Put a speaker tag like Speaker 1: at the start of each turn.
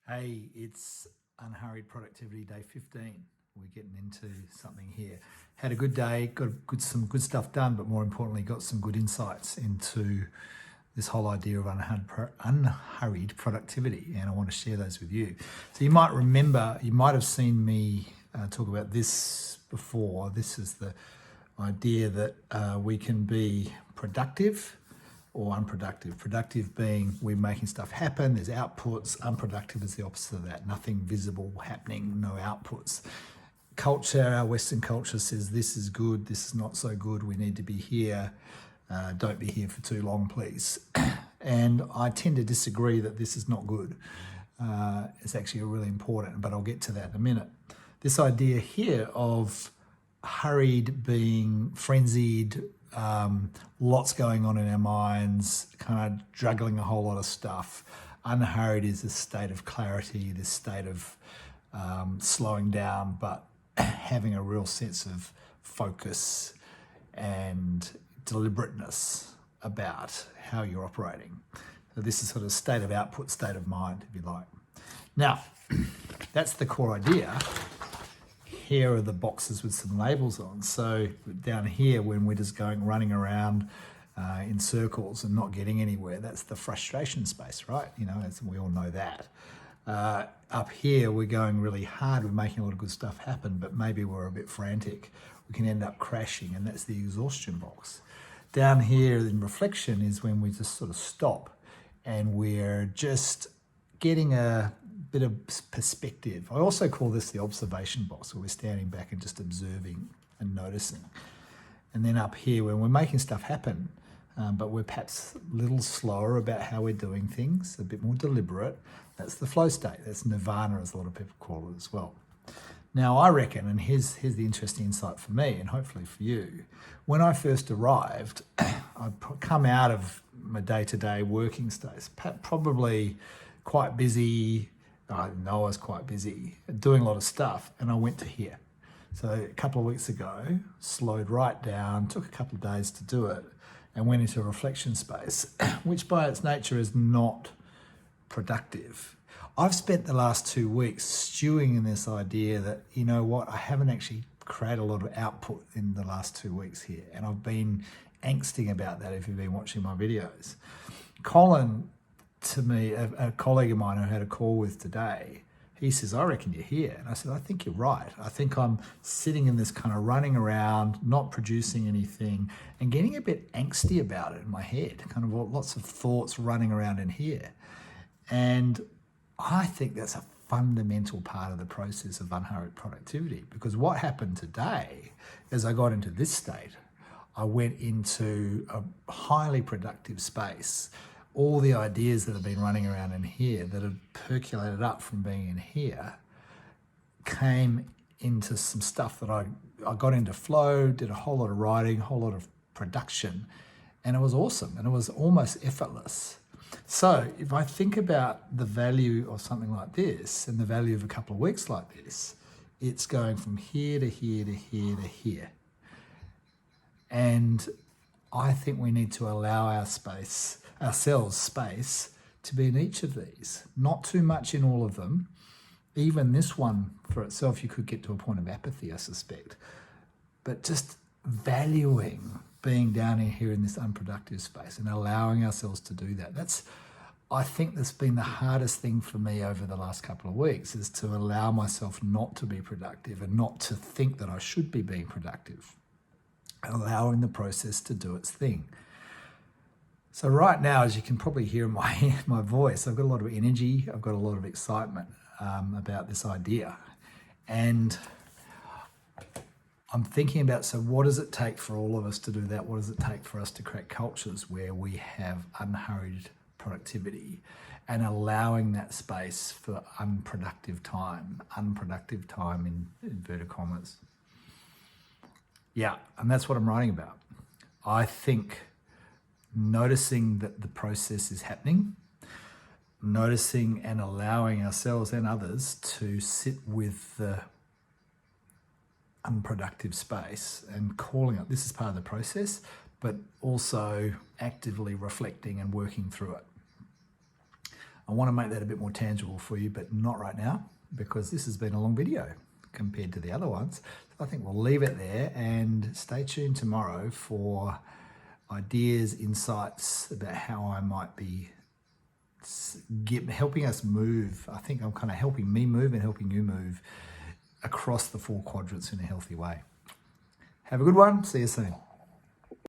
Speaker 1: Hey, it's Unhurried Productivity Day 15. We're getting into something here. Had a good day, got some good stuff done, but more importantly, got some good insights into this whole idea of unhurried productivity, and I want to share those with you. So you might remember, you might have seen me talk about this before. This is the idea that we can be productive or unproductive. Productive being we're making stuff happen, there's outputs. Unproductive is the opposite of that, nothing visible happening, no outputs. Culture, our Western culture says this is good, this is not so good, we need to be here, don't be here for too long please. And I tend to disagree that this is not good. It's actually really important, but I'll get to that in a minute. This idea here of hurried being frenzied, lots going on in our minds, kind of juggling a whole lot of stuff. Unhurried is this state of clarity, this state of slowing down, but having a real sense of focus and deliberateness about how you're operating. So this is sort of state of output, state of mind, if you like. Now, that's the core idea. Here are the boxes with some labels on. So down here, when we're just running around in circles and not getting anywhere, that's the frustration space, right? You know, as we all know that. Up here, we're going really hard. We're making a lot of good stuff happen, but maybe we're a bit frantic. We can end up crashing, and that's the exhaustion box. Down here in reflection is when we just sort of stop and we're just getting a bit of perspective. I also call this the observation box, where we're standing back and just observing and noticing. And then up here, when we're making stuff happen, but we're perhaps a little slower about how we're doing things, a bit more deliberate, that's the flow state. That's nirvana, as a lot of people call it as well. Now, I reckon, and here's the interesting insight for me, and hopefully for you, when I first arrived, I'd come out of my day-to-day working space, probably quite busy. I know I was quite busy, doing a lot of stuff, and I went to here. So a couple of weeks ago, slowed right down, took a couple of days to do it, and went into a reflection space, which by its nature is not productive. I've spent the last 2 weeks stewing in this idea that, you know what, I haven't actually created a lot of output in the last 2 weeks here, and I've been angsting about that if you've been watching my videos. Colin, to me, a colleague of mine who I had a call with today, he says, I reckon you're here. And I said, I think you're right. I think I'm sitting in this kind of running around, not producing anything, and getting a bit angsty about it in my head, kind of lots of thoughts running around in here. And I think that's a fundamental part of the process of unhurried productivity, because what happened today as I got into this state, I went into a highly productive space. All the ideas that have been running around in here, that have percolated up from being in here, came into some stuff that I got into flow, did a whole lot of writing, a whole lot of production, and it was awesome, and it was almost effortless. So if I think about the value of something like this and the value of a couple of weeks like this, it's going from here to here to here to here. And I think we need to allow ourselves space to be in each of these. Not too much in all of them. Even this one for itself, you could get to a point of apathy, I suspect. But just valuing being down in here in this unproductive space and allowing ourselves to do that. I think that's been the hardest thing for me over the last couple of weeks, is to allow myself not to be productive and not to think that I should be being productive. Allowing the process to do its thing. So right now, as you can probably hear in my voice, I've got a lot of energy, I've got a lot of excitement about this idea. And I'm thinking about, so what does it take for all of us to do that? What does it take for us to create cultures where we have unhurried productivity and allowing that space for unproductive time in inverted commas? Yeah, and that's what I'm writing about. I think noticing that the process is happening, noticing and allowing ourselves and others to sit with the unproductive space and calling it, this is part of the process, but also actively reflecting and working through it. I want to make that a bit more tangible for you, but not right now, because this has been a long video compared to the other ones. So I think we'll leave it there and stay tuned tomorrow for ideas, insights about how I might be helping us move. I think I'm kind of helping me move and helping you move across the 4 quadrants in a healthy way. Have a good one. See you soon.